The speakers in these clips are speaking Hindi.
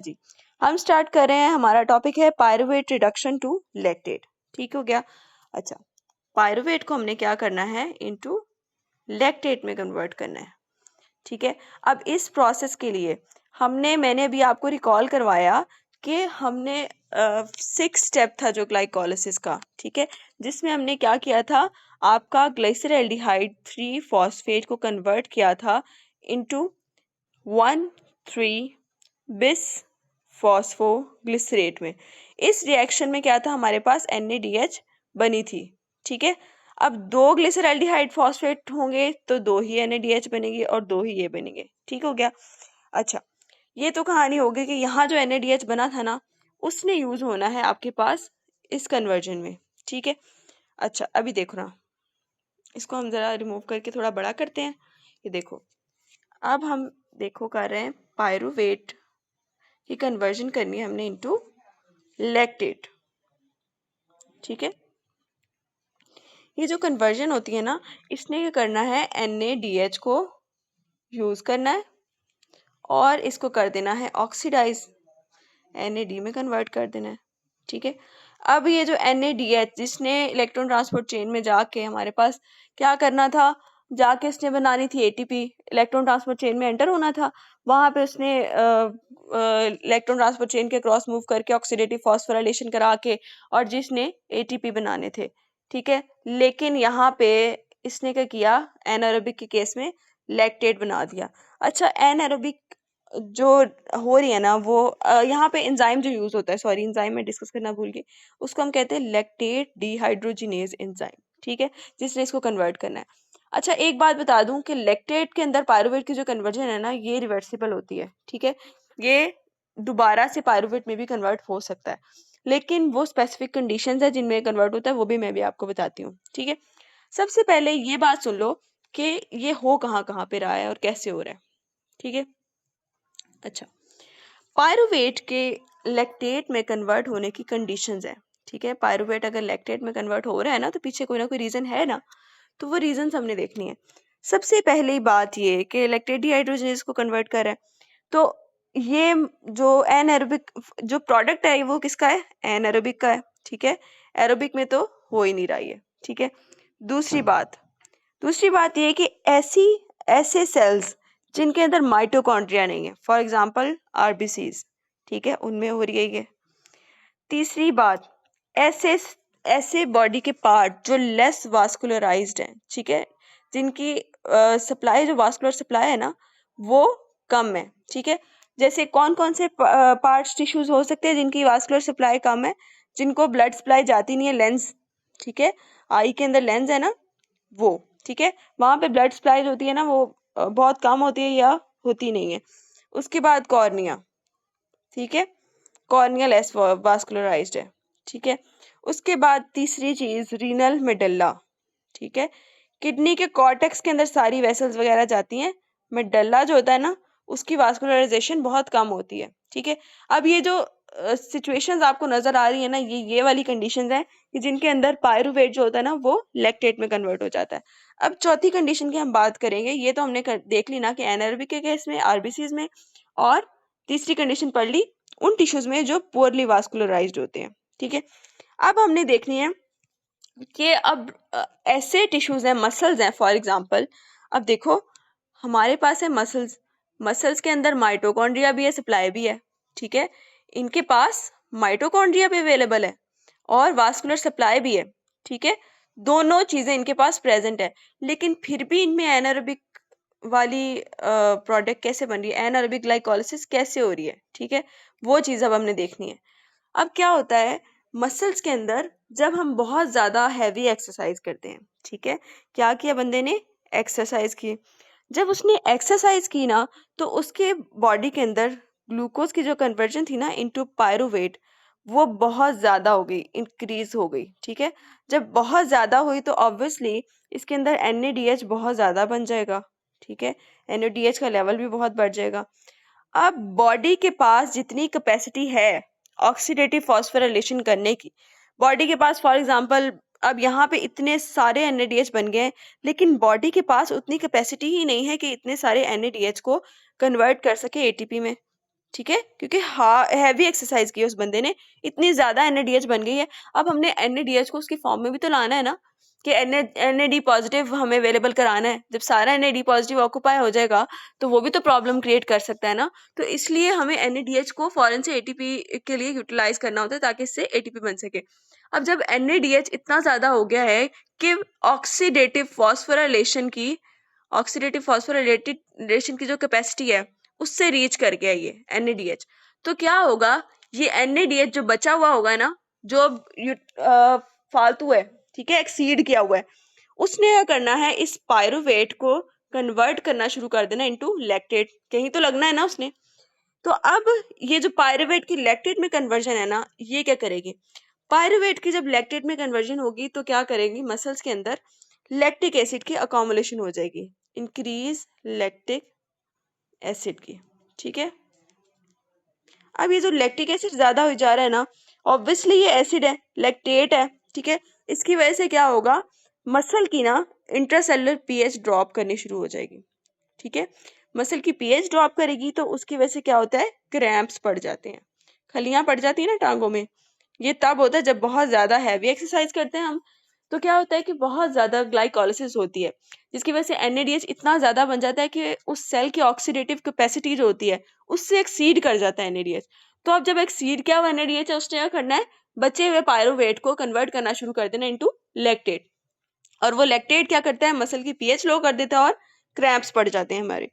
जी, हम स्टार्ट कर रहे हैं। हमारा टॉपिक है पायरुवेट रिडक्शन टू लैक्टेट। ठीक हो गया। अच्छा, पायरुवेट को हमने क्या करना है, इनटू लैक्टेट में कन्वर्ट करना है। ठीक है। अब इस प्रोसेस के लिए मैंने अभी आपको रिकॉल करवाया कि हमने 6 स्टेप था जो ग्लाइकोलिसिस का। ठीक है, जिसमें हमने क्या किया था, आपका ग्लाइसरल्डिहाइड 3 फॉस्फेट को कन्वर्ट किया था इनटू 1,3 बिस फॉस्फोग्लिसरेट में। इस रिएक्शन में क्या था, हमारे पास NaDH बनी थी। ठीक है, अब 2 ग्लिसरल्डिहाइड फॉस्फेट होंगे तो 2 ही NaDH बनेगी और 2 ही ये बनेंगे। ठीक हो गया। अच्छा, ये तो कहानी हो गई कि यहाँ जो NaDH बना था ना, उसने यूज होना है आपके पास इस कन्वर्जन में। ठीक है। अच्छा, अभी देखो ना, इसको हम जरा रिमूव करके थोड़ा बड़ा करते हैं। ये देखो, अब हम देखो कर रहे हैं पायरुवेट की कन्वर्जन करनी है हमने इनटू लैक्टेट। ठीक है, ये जो कन्वर्जन होती है ना, इसने क्या करना है, NaDH को यूज करना है और इसको कर देना है ऑक्सीडाइज, NaD में कन्वर्ट कर देना है। ठीक है, अब ये जो NaDH जिसने इलेक्ट्रॉन ट्रांसपोर्ट चेन में जाके हमारे पास क्या करना था, जाके इसने बनानी थी ATP, इलेक्ट्रॉन ट्रांसपोर्ट चेन में एंटर होना था। वहां पे उसने इलेक्ट्रॉन ट्रांसपोर्ट चेन के क्रॉस मूव करके ऑक्सीडेटिव फॉस्फोराइलेशन करा के और जिसने ATP बनाने थे। ठीक है, लेकिन यहाँ पे इसने क्या किया, एनारोबिक के केस में लैक्टेट बना दिया। अच्छा, एनारोबिक जो हो रही है ना, वो यहाँ पे एंजाइम जो यूज होता है, सॉरी एंजाइम में डिस्कस करना भूल गई, उसको हम कहते हैं लैक्टेट डिहाइड्रोजिनेज एंजाइम। ठीक है, जिसने इसको कन्वर्ट करना है। अच्छा, एक बात बता दूं कि लैक्टेट के अंदर पायरुवेट की जो कन्वर्जन है ना, ये रिवर्सिबल होती है। ठीक है, ये दोबारा से पायरुवेट में भी कन्वर्ट हो सकता है, लेकिन वो स्पेसिफिक कंडीशंस है जिनमें कन्वर्ट होता है, वो भी मैं भी आपको बताती हूँ। ठीक है, सबसे पहले ये बात सुन लो कि ये हो कहाँ कहाँ पे रहा है और कैसे हो रहा है। ठीक है। अच्छा, पायरुवेट के लैक्टेट में कन्वर्ट होने की कंडीशंस है। ठीक है, पायरुवेट अगर लैक्टेट में कन्वर्ट हो रहा है ना, तो पीछे कोई ना कोई रीजन है ना, तो वो रीजन हमने देखनी है। सबसे पहली बात ये कि लैक्टेट डिहाइड्रोजनेज को कन्वर्ट कर रहा है, तो ये जो एनएरोबिक जो प्रोडक्ट है वो किसका है, एनएरोबिक का है। ठीक है, एरोबिक में तो हो ही नहीं रहा है। ठीक है, दूसरी बात ये है कि ऐसे सेल्स जिनके अंदर माइटोकॉन्ड्रिया नहीं है, फॉर एग्जांपल RBCs, ठीक है, उनमें हो रही है ये। तीसरी बात, ऐसे ऐसे बॉडी के पार्ट जो लेस वास्कुलराइज्ड हैं, ठीक है, जिनकी सप्लाई जो वास्कुलर सप्लाई है ना, वो कम है। ठीक है, जैसे कौन कौन से पार्ट्स टिश्यूज हो सकते हैं जिनकी वास्कुलर सप्लाई कम है, जिनको ब्लड सप्लाई जाती नहीं है, लेंस। ठीक है, आई के अंदर लेंस है ना, वो। ठीक है, वहां पे ब्लड सप्लाई होती है ना, वो बहुत कम होती है या होती नहीं है। उसके बाद कॉर्निया, ठीक है, कॉर्निया लेस वास्कुलराइज्ड है। ठीक है, उसके बाद तीसरी चीज रीनल मेडल्ला। ठीक है, किडनी के कॉर्टेक्स के अंदर सारी वेसल्स वगैरह जाती हैं, मेडल्ला जो होता है ना, उसकी वास्कुलराइजेशन बहुत कम होती है। ठीक है, अब ये जो सिचुएशंस आपको नजर आ रही है ना, ये वाली कंडीशंस हैं कि जिनके अंदर पायरुवेट जो होता है ना, वो लैक्टेट में कन्वर्ट हो जाता है। अब चौथी कंडीशन की हम बात करेंगे, ये तो हमने देख ली ना कि एनारोबिक के केस में, RBCs में, और तीसरी कंडीशन पढ़ ली उन टिश्यूज में जो पुअरली वास्कुलराइज्ड होते हैं। ठीक है, अब हमने देखनी है कि अब ऐसे टिश्यूज हैं, मसल्स हैं, फॉर एग्जांपल, अब देखो हमारे पास है मसल्स, मसल्स के अंदर माइटोकॉन्ड्रिया भी है, सप्लाई भी है। ठीक है, इनके पास माइटोकॉन्ड्रिया भी अवेलेबल है और वास्कुलर सप्लाई भी है। ठीक है, दोनों चीजें इनके पास प्रेजेंट है, लेकिन फिर भी इनमें एनारोबिक वाली प्रोडक्ट कैसे बन रही है, एनारोबिक ग्लाइकोलिसिस कैसे हो रही है। ठीक है, वो चीज अब हमने देखनी है। अब क्या होता है, मसल्स के अंदर जब हम बहुत ज्यादा हैवी एक्सरसाइज करते हैं, ठीक है, क्या किया बंदे ने, एक्सरसाइज की, जब उसने एक्सरसाइज की ना, तो उसके बॉडी के अंदर ग्लूकोज की जो कन्वर्जन थी ना इनटू पायरुवेट, वो बहुत ज्यादा हो गई, इंक्रीज हो गई। ठीक है, जब बहुत ज्यादा हुई तो ऑब्वियसली इसके अंदर NaDH बहुत ज्यादा बन जाएगा। ठीक है, NaDH का लेवल भी बहुत बढ़ जाएगा। अब बॉडी के पास जितनी कैपेसिटी है ऑक्सीडेटिव फॉस्फोराइलेशन करने की, बॉडी के पास फॉर एग्जांपल अब यहाँ पे इतने सारे NaDH बन गए हैं, लेकिन बॉडी के पास उतनी कैपेसिटी ही नहीं है कि इतने सारे NaDH को कन्वर्ट कर सके ATP में। ठीक है, क्योंकि हैवी एक्सरसाइज की उस बंदे ने, इतनी ज्यादा NADH बन गई है। अब हमने NADH को उसकी फॉर्म में भी तो लाना है ना, कि NAD पॉजिटिव हमें अवेलेबल कराना है। जब सारा NAD पॉजिटिव ऑक्यूपाई हो जाएगा तो वो भी तो प्रॉब्लम क्रिएट कर सकता है ना। तो इसलिए हमें NADH को फॉरन से ATP के लिए यूटिलाइज करना होता है ताकि इससे ATP बन सके। अब जब NADH इतना ज्यादा हो गया है कि ऑक्सीडेटिव फॉस्फोराइलेशन की जो कैपेसिटी है उससे रीच कर गया ये NADH, तो क्या होगा, ये NADH जो बचा हुआ होगा ना, जो फालतू है, ठीक है, एक्सीड किया हुआ है, उसने क्या करना है, इस पायरुवेट को कन्वर्ट करना शुरू कर देना इनटू लैक्टेट। कहीं तो लगना है ना उसने। तो अब ये जो पायरुवेट की लैक्टेट में कन्वर्जन है ना, ये क्या करेगी, पायरुवेट की जब लैक्टेट में कन्वर्जन होगी तो क्या करेगी, मसल्स के अंदर लैक्टिक एसिड की अकोमुलेशन हो जाएगी, इंक्रीज लैक्टिक एसिड की। ठीक है, अब ये जो लैक्टिक एसिड ज्यादा हो जा रहा है ना, ऑब्वियसली ये एसिड है, लैक्टेट है, ठीक है, इसकी वजह से क्या होगा, मसल की ना इंट्रासेलुलर पीएच ड्रॉप करनी शुरू हो जाएगी। ठीक है, मसल की पीएच ड्रॉप करेगी तो उसकी वजह से क्या होता है, क्रैम्प्स पड़ जाते हैं, खलियां पड़ जाती है ना टांगों में। ये तब होता है जब बहुत ज्यादा हैवी एक्सरसाइज करते हैं हम, तो क्या होता है कि बहुत ज्यादा ग्लाइकोलिसिस होती है, जिसकी वजह से NADH इतना ज्यादा बन जाता है कि उस सेल की ऑक्सीडेटिव कैपेसिटी जो होती है उससे एक्सीड कर जाता है NADH। तो अब जब एक्सीड क्या हुआ NADH, उसने क्या करना है, बचे हुए पायरुवेट को कन्वर्ट करना शुरू कर देना इनटू लैक्टेट, और वो लैक्टेट क्या करता है, मसल की पीएच लो कर देता है और क्रैम्प्स पड़ जाते हैं हमारे।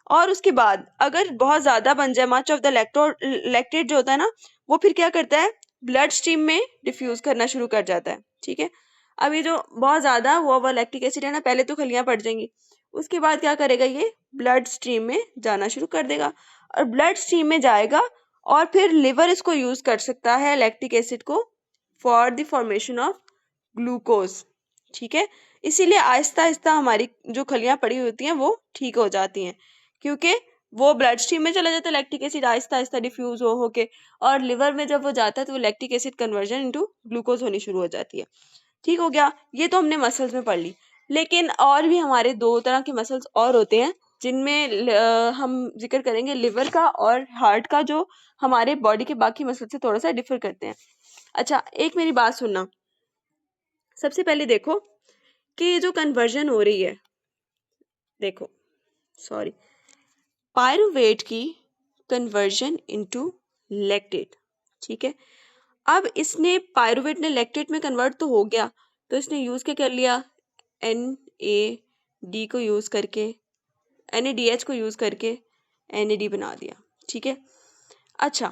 और उसके बाद अगर बहुत ज्यादा बन जाए, मच ऑफ द लैक्टेट जो होता है ना, वो फिर क्या करता है, ब्लड स्ट्रीम में डिफ्यूज करना शुरू कर जाता है। ठीक है, अब ये जो बहुत ज्यादा हुआ लैक्टिक एसिड है ना, पहले तो खलियां पड़ जाएंगी, उसके बाद क्या करेगा, ये ब्लड स्ट्रीम में जाना शुरू कर देगा, और ब्लड स्ट्रीम में जाएगा और फिर लिवर इसको यूज कर सकता है लैक्टिक एसिड को for the formation of glucose. ठीक है, इसीलिए आहिस्ता आहिस्ता हमारी जो खलियां पड़ी होती हैं वो ठीक हो जाती हैं, क्योंकि वो ब्लड स्ट्रीम में चला जाता है lactic acid, Aahista Aahista diffuse हो होके, और लिवर में जब वो जाता है तो वो lactic acid conversion into glucose होनी शुरू हो जाती है। ठीक हो गया, ये तो हमने मसल्स में पढ़ ली। लेकिन और भी हमारे दो तरह के मसल्स और होते हैं जिनमें हम जिक्र करेंगे लिवर का और हार्ट का, जो हमारे बॉडी के बाकी मसल से थोड़ा सा डिफर करते हैं। अच्छा, एक मेरी बात सुनना, सबसे पहले देखो कि ये जो कन्वर्जन हो रही है, देखो सॉरी, पायरुवेट की कन्वर्जन इनटू लैक्टेट। ठीक है, अब इसने पायरुवेट ने लैक्टेट में कन्वर्ट तो हो गया, तो इसने यूज क्या कर लिया, NAD को यूज करके, NADH को यूज करके NAD बना दिया। ठीक है, अच्छा,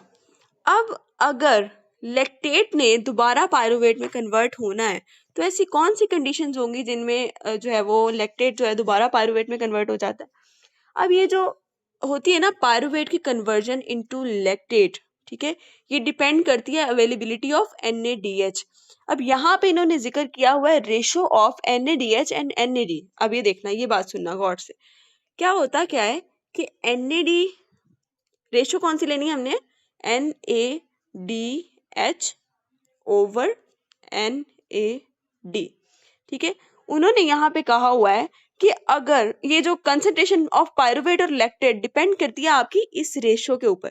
अब अगर लैक्टेट ने दोबारा पायरुवेट में कन्वर्ट होना है तो ऐसी कौन सी कंडीशंस होंगी जिनमें जो है वो लैक्टेट जो है दोबारा पायरुवेट में कन्वर्ट हो जाता है। अब ये जो होती है ना पायरुवेट की कन्वर्जन इनटू लैक्टेट, ठीक है, ये डिपेंड करती है अवेलेबिलिटी ऑफ NADH। अब यहाँ पे इन्होंने जिक्र किया हुआ है ratio of NADH and NAD। अब ये देखना, ये बात सुनना गौर से, क्या होता क्या है कि NAD रेशो कौन सी लेनी है हमने, NADH ओवर NAD। ठीक है, उन्होंने यहाँ पे कहा हुआ है कि अगर ये जो कंसंट्रेशन ऑफ पायरुवेट और लैक्टेट डिपेंड करती है आपकी इस रेशो के ऊपर।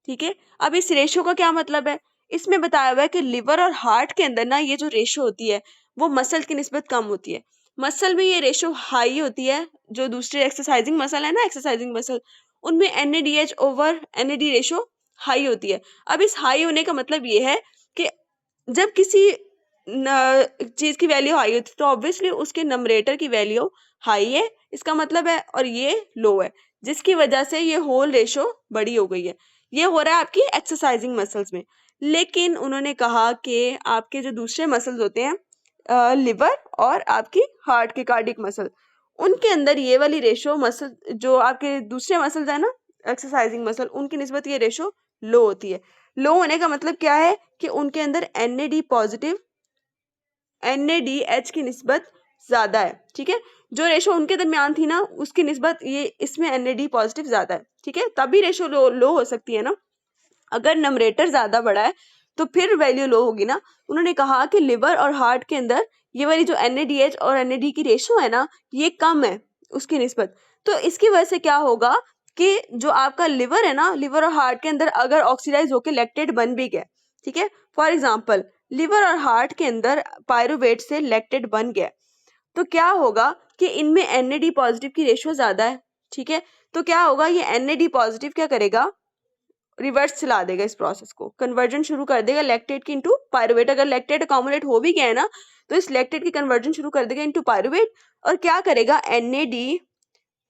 ठीक है, अब इस रेशो का क्या मतलब है, इसमें बताया हुआ है कि लिवर और हार्ट के अंदर ना ये जो रेशो होती है वो मसल की निस्बत कम होती है, मसल में ये रेशो हाई होती है, जो दूसरे एक्सरसाइजिंग मसल है ना, एक्सरसाइजिंग मसल, उनमें NADH over NAD ratio high होती है। अब इस हाई होने का मतलब ये है कि जब किसी चीज की वैल्यू हाई होती है तो ऑब्वियसली उसके नंबरेटर की वैल्यू हाई है, इसका मतलब है, और ये लो है, जिसकी वजह से ये होल रेशो बड़ी हो गई है। ये हो रहा है आपकी एक्सरसाइजिंग मसल्स में। लेकिन उन्होंने कहा कि आपके जो दूसरे मसल्स होते हैं, लिवर और आपकी हार्ट के कार्डियक मसल, उनके अंदर ये वाली रेशो मसल, जो आपके दूसरे मसल्स है ना एक्सरसाइजिंग मसल, उनकी निस्बत ये रेशो लो होती है। लो होने का मतलब क्या है कि उनके अंदर NAD पॉजिटिव NADH की निस्बत ज्यादा है। ठीक है, जो रेशो उनके दरमियान थी ना उसकी निस्बत ये इसमें NAD पॉजिटिव ज्यादा है। ठीक है, तभी रेशो लो हो सकती है ना, अगर नंबरेटर ज्यादा बड़ा है तो फिर वैल्यू लो होगी ना। उन्होंने कहा कि लिवर और हार्ट के अंदर ये वाली जो NADH और NAD की रेशो है ना, ये कम है उसकी निस्बत, तो इसकी वजह से क्या होगा कि जो आपका लिवर है ना, लिवर और हार्ट के अंदर अगर ऑक्सीडाइज होकर लैक्टेट बन भी गया, ठीक है, फॉर एग्जांपल लिवर और हार्ट के अंदर पायरुवेट से लैक्टेट बन गया, तो क्या होगा कि इनमें NAD पॉजिटिव की रेशियो ज्यादा है, ठीक है, तो क्या होगा, ये NAD पॉजिटिव क्या करेगा, रिवर्स चला देगा, इस प्रोसेस को कन्वर्जन शुरू कर देगा लैक्टेट की इनटू पायरुवेट। अगर लैक्टेट अकोमुलेट हो भी गया है ना, तो इस लैक्टेट की कन्वर्जन शुरू कर देगा इनटू पायरुवेट, और क्या करेगा, NAD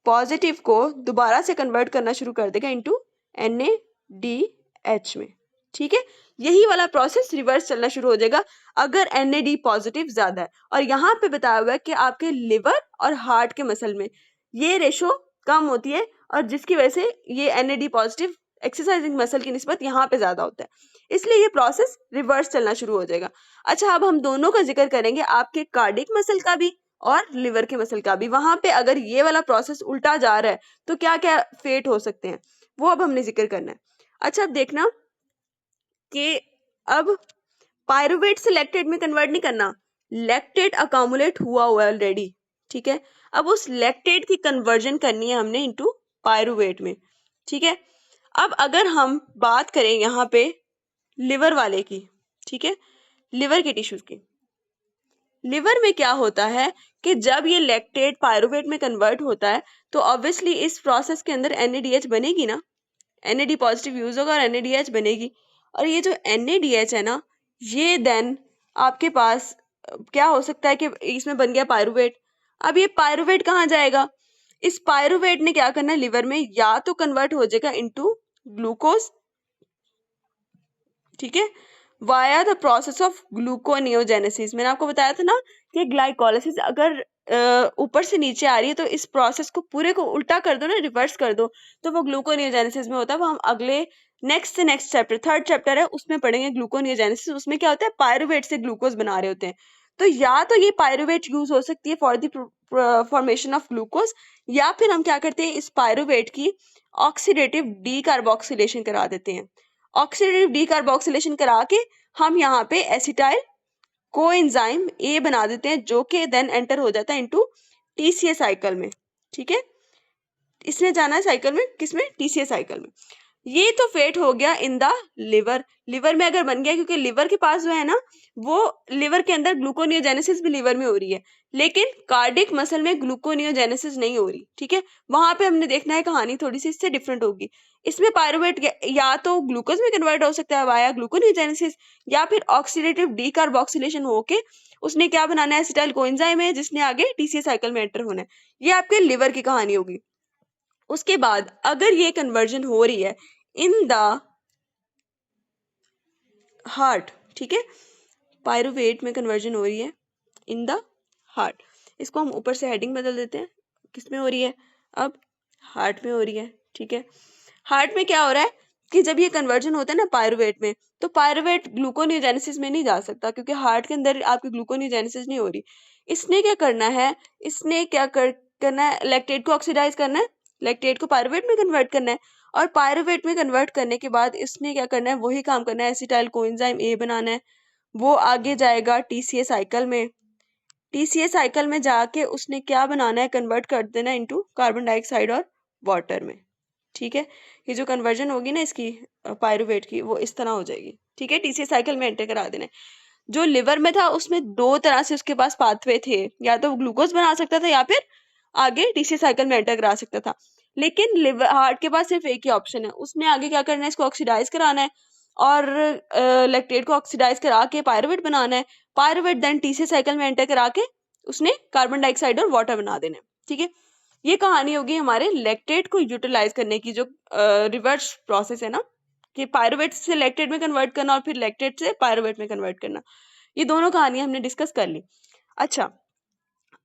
पॉजिटिव को दोबारा से कन्वर्ट करना शुरू कर देगा इनटू NADH में, ठीक है। यही वाला प्रोसेस रिवर्स चलना शुरू हो जाएगा अगर NAD पॉजिटिव ज्यादा है। और यहाँ पे बताया हुआ है कि आपके लिवर और हार्ट के मसल में ये रेशो कम होती है, और जिसकी वजह से ये NAD पॉजिटिव एक्सरसाइजिंग मसल की निस्बत यहाँ पे ज्यादा होता है, इसलिए ये प्रोसेस रिवर्स चलना शुरू हो जाएगा। अच्छा, अब हम दोनों का जिक्र करेंगे, आपके कार्डिक मसल का भी और लिवर के मसल का भी। वहां पे अगर ये वाला प्रोसेस उल्टा जा रहा है तो क्या क्या फेट हो सकते हैं, वो अब हमने जिक्र करना है। अच्छा, अब देखना कि अब पायरुवेट से लैक्टेट में कन्वर्ट नहीं करना, लैक्टेट अकामुलेट हुआ हुआ है ऑलरेडी, ठीक है, अब उस लैक्टेट की कन्वर्जन करनी है हमने इनटू पायरुवेट में, ठीक है। अब अगर हम बात करें यहाँ पे लिवर वाले की, ठीक है, लिवर के टिश्यूज की, लिवर में क्या होता है कि जब ये लैक्टेट पायरुवेट में कन्वर्ट होता है तो ऑब्वियसली इस प्रोसेस के अंदर NADH बनेगी ना, NAD पॉजिटिव यूज होगा और NADH बनेगी, और ये जो NADH है ना, ये देन आपके पास क्या हो सकता है कि इसमें बन गया पायरुवेट। अब ये पायरुवेट कहाँ जाएगा, इस पायरुवेट ने क्या करना है, लिवर में या तो कन्वर्ट हो जाएगा इनटू ग्लूकोज, ठीक है, via the process of gluconeogenesis. मैंने आपको बताया था ना कि ग्लाइकोलाइसिस अगर ऊपर से नीचे आ रही है तो इस प्रोसेस को पूरे को उल्टा कर दो ना, रिवर्स कर दो, तो वो ग्लूकोनियोजेनेसिस में होता है। वो हम अगले नेक्स्ट चैप्टर, थर्ड चैप्टर है, उसमें पढ़ेंगे ग्लूकोनियोजेनेसिस। उसमें क्या होता है, पायरुवेट से ग्लूकोज बना रहे होते हैं, तो या तो ये पायरुवेट यूज हो सकती है for the formation of glucose, या फिर हम क्या करते हैं, इस पायरुवेट की ऑक्सीडेटिव डीकार्बोक्सिलेशन करा देते हैं। ऑक्सीडेटिव डीकार्बोक्सिलेशन करा के हम यहाँ पे एसिटाइल कोएंजाइम A बना देते हैं, जो कि देन एंटर हो जाता है इनटू TCA साइकिल में, ठीक है, इसने जाना है साइकिल में, किसमें, TCA साइकिल में। ये तो फेट हो गया इन द लिवर। लिवर में अगर बन गया, क्योंकि लिवर के पास जो है ना, वो लिवर के अंदर ग्लूकोनियोजेनेसिस भी लिवर में हो रही है, लेकिन कार्डिक मसल में ग्लूकोनियोजेनेसिस नहीं हो रही, ठीक है, वहां पे हमने देखना है कहानी थोड़ी सी इससे डिफरेंट होगी। इसमें पायरुवेट या तो ग्लूकोज में कन्वर्ट हो सकता है वाया ग्लूकोनियोजेनेसिस, या फिर ऑक्सीडेटिव डीकार्बोक्सिलेशन होके उसने क्या बनाना है, एसिटाइल कोएंजाइम है, जिसने आगे TCA साइकिल में एंटर होना है। ये आपके लिवर की कहानी होगी। उसके बाद अगर ये कन्वर्जन हो रही है इन द हार्ट, ठीक है, पायरुवेट में कन्वर्जन हो रही है इन द हार्ट, इसको हम ऊपर से हेडिंग बदल देते हैं, किस में हो रही है, अब हार्ट में हो रही है, ठीक है। हार्ट में क्या हो रहा है कि जब ये कन्वर्जन होता है ना पायरुवेट में, तो पायरुवेट ग्लूकोनियोजेनेसिस में नहीं जा सकता, क्योंकि हार्ट के अंदर आपकी ग्लूकोनियोजेनेसिस नहीं हो रही। इसने क्या करना है, इसने क्या करना है, लैक्टेट को ऑक्सीडाइज करना है, लैक्टेट को पायरुवेट में कन्वर्ट करना है, और पायरुवेट में कन्वर्ट करने के बाद इसने क्या करना है, वही काम करना है, एसिटाइल कोएंजाइम A बनाना है, वो आगे जाएगा TCA साइकिल में, TCA साइकिल में जाके उसने क्या बनाना है, कन्वर्ट कर देना इनटू कार्बन डाइऑक्साइड और वाटर में, ठीक है। ये जो कन्वर्जन होगी ना इसकी पायरुवेट की, वो इस तरह हो जाएगी, ठीक है, TCA साइकिल में एंटर करा देना है। जो लिवर में था उसमें दो तरह से उसके पास पाथवे थे, या तो ग्लूकोज बना सकता था या फिर आगे TCA साइकिल में एंटर करा सकता था, लेकिन लिवर हार्ट के पास सिर्फ एक ही ऑप्शन है, उसने आगे क्या करना है, इसको ऑक्सीडाइज कराना है और लैक्टेट को ऑक्सीडाइज करा के पायरुवेट बनाना है, पायरुवेट देन TCA साइकिल में एंटर करा के उसने कार्बन डाइऑक्साइड और वाटर बना देना है, ठीक है। ये कहानी होगी हमारे लैक्टेट को यूटिलाइज करने की, जो रिवर्स प्रोसेस है ना, कि पायरुवेट से लैक्टेट में कन्वर्ट करना और फिर लैक्टेट से पायरुवेट में कन्वर्ट करना। ये दोनों कहानियां हमने डिस्कस कर ली। अच्छा,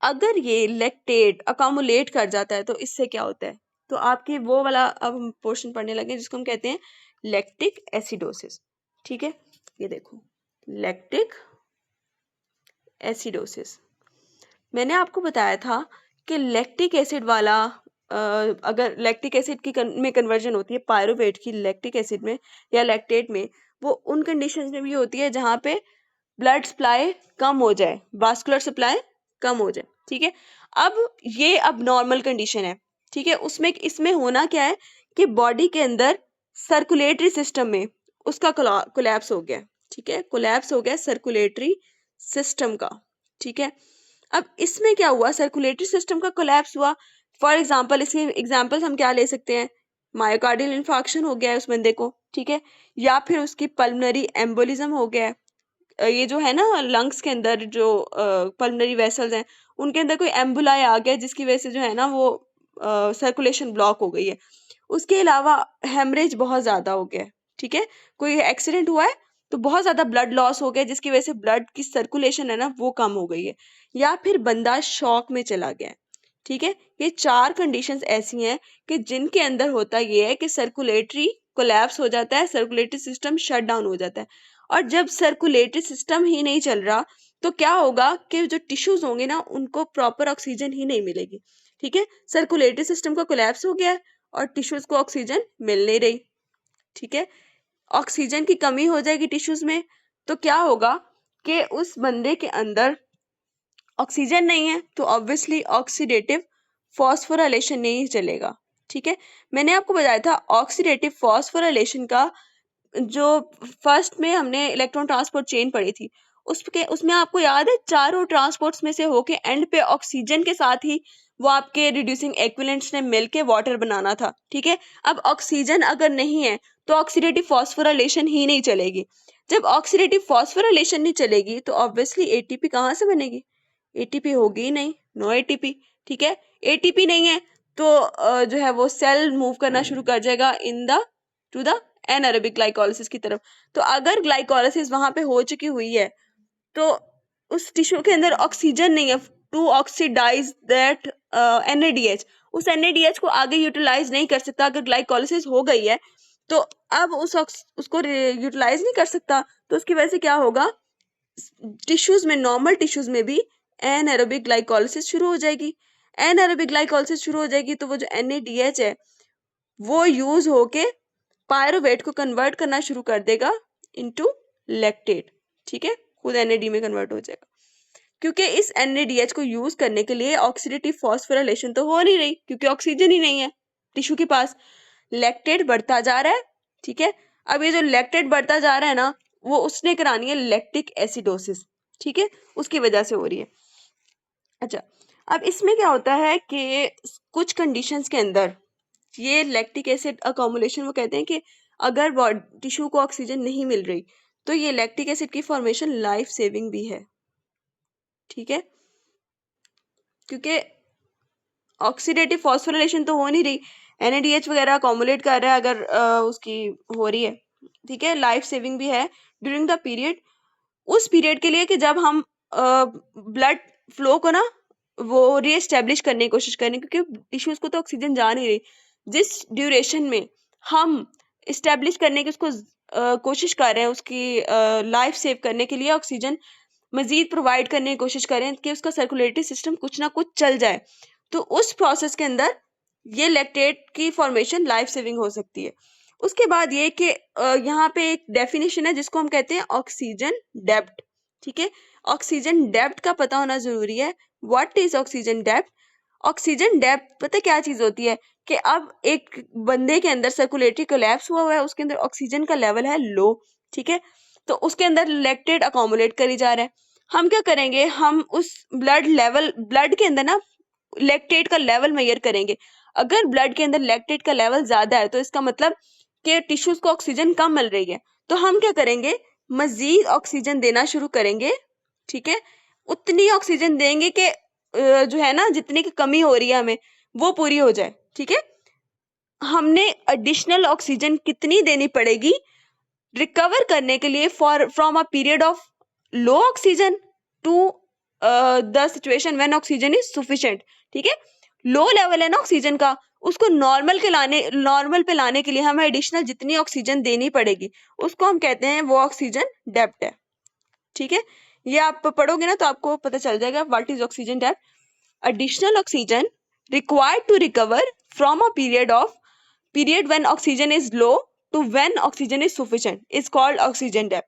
अगर ये लैक्टेट अकामुलेट कर जाता है तो इससे क्या होता है, तो आपके वो वाला अब हम पोर्शन पढ़ने लगे जिसको हम कहते हैं लैक्टिक एसिडोसिस, ठीक है। ये देखो, लैक्टिक एसिडोसिस, मैंने आपको बताया था कि लैक्टिक एसिड वाला अगर लैक्टिक एसिड की में कन्वर्जन होती है पायरुवेट की लैक्टिक एसिड में या लैक्टेट में, वो उन कंडीशंस में भी होती है जहाँ पे ब्लड सप्लाई कम हो जाए, वास्कुलर सप्लाई कम हो जाए, ठीक है। अब ये अब नॉर्मल कंडीशन है, ठीक है। उसमें इसमें होना क्या है कि बॉडी के अंदर सर्कुलेटरी सिस्टम में उसका कोलैप्स हो गया, ठीक है, कोलैप्स हो गया सर्कुलेटरी सिस्टम का, ठीक है। अब इसमें क्या हुआ, सर्कुलेटरी सिस्टम का कोलैप्स हुआ। फॉर एग्जांपल इसके एग्जांपल्स हम क्या ले सकते हैं, मायोकार्डियल इन्फार्क्शन हो गया है उस बंदे को, ठीक है, या फिर उसकी पल्मोनरी एम्बोलिज्म हो गया है। ये जो है ना लंग्स के अंदर जो पल्मोनरी वेसल्स हैं उनके अंदर कोई एम्बुलाई आ गया जिसकी वजह से जो है ना वो सर्कुलेशन ब्लॉक हो गई है। उसके अलावा हेमरेज बहुत ज़्यादा हो गया है, ठीक है, कोई एक्सीडेंट हुआ है तो बहुत ज़्यादा ब्लड लॉस हो गया जिसकी वजह से ब्लड की सर्कुलेशन है ना वो कम हो गई है, या फिर बंदा शॉक में चला गया है, ठीक है। ये 4 कंडीशंस ऐसी हैं कि जिनके अंदर होता ये है कि सर्कुलेटरी कोलैप्स हो जाता है, सर्कुलेटरी सिस्टम शट डाउन हो जाता है। और जब सर्कुलेटरी सिस्टम ही नहीं चल रहा तो क्या होगा कि जो टिश्यूज होंगे ना उनको प्रॉपर ऑक्सीजन ही नहीं मिलेगी, ठीक है। सर्कुलेटरी सिस्टम का कोलैप्स हो गया है और टिश्यूज को ऑक्सीजन मिल नहीं रही, ठीक है, ऑक्सीजन की कमी हो जाएगी टिश्यूज में, तो क्या होगा कि उस बंदे के अंदर ऑक्सीजन नहीं है तो ऑब्वियसली ऑक्सीडेटिव फॉस्फोराइलेशन नहीं चलेगा, ठीक है। मैंने आपको बताया था ऑक्सीडेटिव फॉस्फोराइलेशन का जो फर्स्ट में हमने इलेक्ट्रॉन ट्रांसपोर्ट चेन पढ़ी थी उसमें आपको याद है चारों ट्रांसपोर्ट्स में से होके एंड पे ऑक्सीजन के साथ ही वो आपके रिड्यूसिंग एक्विवेलेंट्स ने मिलके वाटर बनाना था, ठीक है। अब ऑक्सीजन अगर नहीं है तो ऑक्सीडेटिव फॉस्फोराइलेशन ही नहीं चलेगी। जब ऑक्सीडेटिव फॉस्फोराइलेशन नहीं चलेगी तो ऑब्वियसली एटीपी कहाँ से बनेगी, एटीपी होगी ही नहीं, नो एटीपी, ठीक है। एटीपी नहीं है तो जो है वो सेल मूव करना शुरू कर जाएगा in the two the anaerobic glycolysis की तरफ। तो अगर ग्लाइकोलिसिस वहां पे हो चुकी हुई है तो उस टिश्यू के अंदर ऑक्सीजन नहीं है टू ऑक्सीडाइज दैट NADH, उस NADH को आगे यूटिलाइज नहीं कर सकता। अगर ग्लाइकोलिसिस हो गई है तो अब उसको यूटिलाइज नहीं कर सकता, तो उसकी वजह से क्या होगा, टिश्यूज में नॉर्मल टिश्यूज में भी एनारोबिक ग्लाइकोलिसिस शुरू हो जाएगी। एनारोबिक ग्लाइकोलिसिस शुरू हो जाएगी तो वो जो NADH है वो यूज होके पायरुवेट को कन्वर्ट करना शुरू कर देगा इनटू लैक्टेट, ठीक है, खुद NAD में कन्वर्ट हो जाएगा। क्योंकि इस NADH को यूज करने के लिए ऑक्सीडेटिव फॉस्फोराइलेशन तो हो नहीं रही क्योंकि ऑक्सीजन ही नहीं है टिश्यू के पास, लैक्टेट बढ़ता जा रहा है, ठीक है। अब ये जो लैक्टेट बढ़ता जा रहा है ना वो उसने करानी है लैक्टिक एसिडोसिस, ठीक है, उसकी वजह से हो रही है। अच्छा, अब इसमें क्या होता है कि कुछ कंडीशंस के अंदर ये लैक्टिक एसिड अकोमुलेशन वो कहते हैं कि अगर टिश्यू को ऑक्सीजन नहीं मिल रही तो ये लैक्टिक एसिड की फॉर्मेशन लाइफ सेविंग भी है, ठीक है, क्योंकि ऑक्सीडेटिव फॉस्फोराइलेशन तो हो नहीं रही, NADH वगैरह अकोमुलेट कर रहा है अगर उसकी हो रही है, ठीक है, लाइफ सेविंग भी है ड्यूरिंग द पीरियड, उस पीरियड के लिए कि जब हम ब्लड फ्लो को ना वो रीएस्टेब्लिश करने की कोशिश करें, क्योंकि टिश्यूज को तो ऑक्सीजन जा नहीं रही, जिस ड्यूरेशन में हम इस्टेब्लिश करने की उसको कोशिश कर रहे हैं, उसकी लाइफ सेव करने के लिए ऑक्सीजन मजीद प्रोवाइड करने की कोशिश करें कि उसका सर्कुलेटरी सिस्टम कुछ ना कुछ चल जाए, तो उस प्रोसेस के अंदर ये लैक्टेट की फॉर्मेशन लाइफ सेविंग हो सकती है। उसके बाद ये कि यहाँ पे एक डेफिनेशन है जिसको हम कहते हैं ऑक्सीजन डेप्थ, ठीक है, ऑक्सीजन डेप्थ का पता होना जरूरी है। What is oxygen depth? Oxygen depth पता क्या चीज होती है कि अब एक बंदे के अंदर सर्कुलेटरी कोलैप्स हुआ है, उसके अंदर ऑक्सीजन का लेवल है लो, ठीक है, तो उसके अंदर लैक्टेट अकोमुलेट करी जा रहा है। हम क्या करेंगे, हम उस ब्लड के अंदर ना लैक्टेट का लेवल मेजर करेंगे। अगर ब्लड के अंदर लैक्टेट का लेवल ज्यादा है तो इसका मतलब कि टिश्यूज को ऑक्सीजन कम मिल रही है, तो हम क्या करेंगे, मजीद ऑक्सीजन देना शुरू करेंगे, ठीक है, उतनी ऑक्सीजन देंगे कि जो है ना जितनी की कमी हो रही है हमें वो पूरी हो जाए, ठीक है। हमने एडिशनल ऑक्सीजन कितनी देनी पड़ेगी रिकवर करने के लिए from a period of low oxygen to the situation when oxygen is sufficient, ठीक है, लो लेवल है ना ऑक्सीजन का, उसको नॉर्मल पे लाने के लिए हमें एडिशनल जितनी ऑक्सीजन देनी पड़ेगी उसको हम कहते हैं वो ऑक्सीजन डेप्थ है, ठीक है। ये आप पढ़ोगे ना तो आपको पता चल जाएगा what is oxygen depth. Additional oxygen required to recover from a period when oxygen is low to when oxygen is sufficient is called oxygen depth,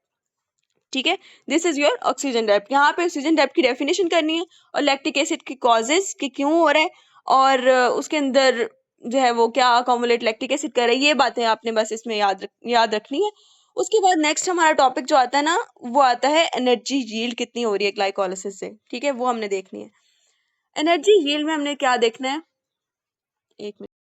ठीक है, this is your oxygen depth. यहाँ पे ऑक्सीजन डेप्थ की डेफिनेशन करनी है और लैक्टिक एसिड की कॉजेज कि क्यों हो रहा है और उसके अंदर जो है वो क्या अकोमुलेट लैक्टिक एसिड कर रहा है, ये बातें आपने बस इसमें याद रखनी है। उसके बाद नेक्स्ट हमारा टॉपिक जो आता है ना, वो आता है एनर्जी यील्ड कितनी हो रही है ग्लाइकोलाइसिस से, ठीक है, वो हमने देखनी है। एनर्जी यील्ड में हमने क्या देखना है, एक मिनट।